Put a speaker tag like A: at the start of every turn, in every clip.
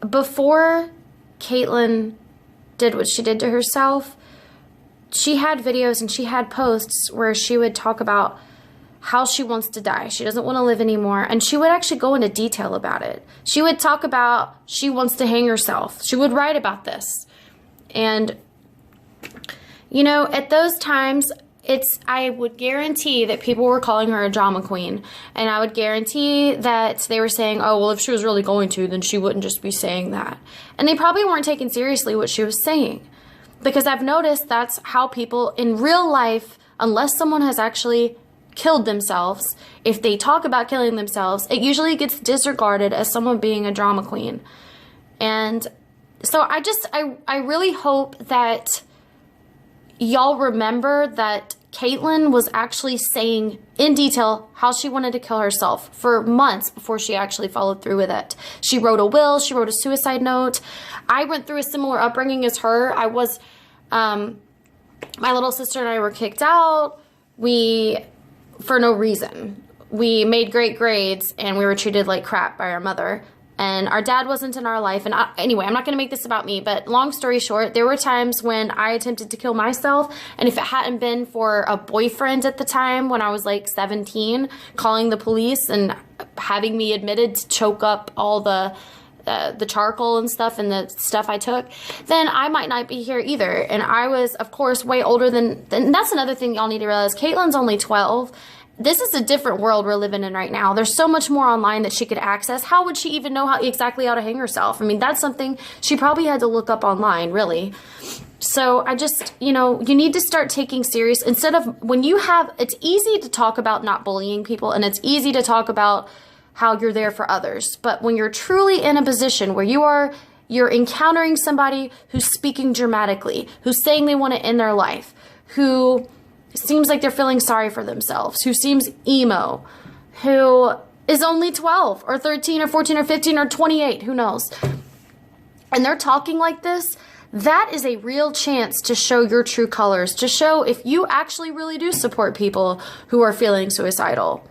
A: before Katelyn did what she did to herself, she had videos and she had posts where she would talk about how she wants to die. She doesn't want to live anymore. And she would actually go into detail about it. She would talk about she wants to hang herself. She would write about this. And, you know, at those times, I would guarantee that people were calling her a drama queen. And I would guarantee that they were saying, oh, well, if she was really going to, then she wouldn't just be saying that. And they probably weren't taking seriously what she was saying. Because I've noticed that's how people in real life, unless someone has actually killed themselves, if they talk about killing themselves, it usually gets disregarded as someone being a drama queen. And so I really hope that y'all remember that Katelyn was actually saying in detail how she wanted to kill herself for months before she actually followed through with it. She wrote a will, she wrote a suicide note. I went through a similar upbringing as her. I was, my little sister and I were kicked out. For no reason. We made great grades and we were treated like crap by our mother. And our dad wasn't in our life. And anyway, I'm not going to make this about me, but long story short, there were times when I attempted to kill myself. And if it hadn't been for a boyfriend at the time when I was like 17, calling the police and having me admitted to choke up all the charcoal and stuff and the stuff I took, then I might not be here either. And I was, of course, way older than that's another thing y'all need to realize. Katelyn's only 12. This is a different world we're living in right now. There's so much more online that she could access. How would she even know exactly how to hang herself? I mean, that's something she probably had to look up online, really. So I just, you know, you need to start taking serious, instead of when you have, it's easy to talk about not bullying people and it's easy to talk about how you're there for others. But when you're truly in a position where you're encountering somebody who's speaking dramatically, who's saying they want to end their life, who seems like they're feeling sorry for themselves, who seems emo, who is only 12 or 13 or 14 or 15 or 28, who knows, and they're talking like this, that is a real chance to show your true colors, to show if you actually really do support people who are feeling suicidal.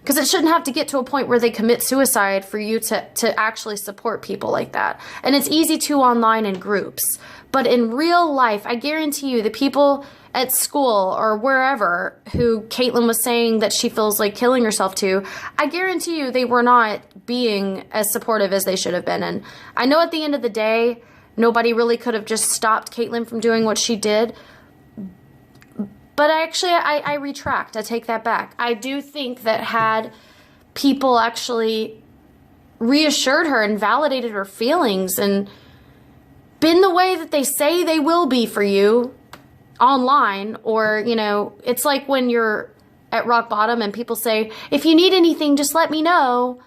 A: Because it shouldn't have to get to a point where they commit suicide for you to actually support people like that. And it's easy to online in groups. But in real life, I guarantee you the people at school or wherever who Katelyn was saying that she feels like killing herself to, I guarantee you they were not being as supportive as they should have been. And I know at the end of the day, nobody really could have just stopped Katelyn from doing what she did. But I retract. I take that back. I do think that had people actually reassured her and validated her feelings and been the way that they say they will be for you online, or, you know, it's like when you're at rock bottom and people say, if you need anything, just let me know.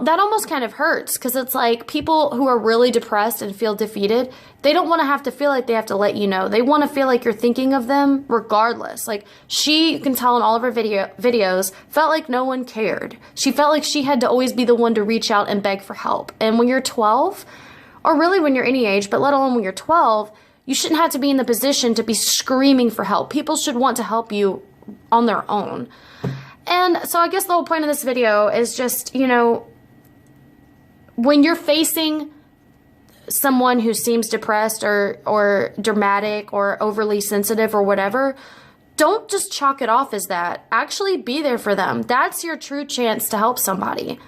A: That almost kind of hurts, because it's like people who are really depressed and feel defeated, they don't want to have to feel like they have to let you know. They want to feel like you're thinking of them regardless. Like she, you can tell in all of her videos, felt like no one cared. She felt like she had to always be the one to reach out and beg for help. And when you're 12, or really when you're any age, but let alone when you're 12, you shouldn't have to be in the position to be screaming for help. People should want to help you on their own. And so I guess the whole point of this video is just, you know, when you're facing someone who seems depressed or dramatic or overly sensitive or whatever, don't just chalk it off as that. Actually be there for them. That's your true chance to help somebody.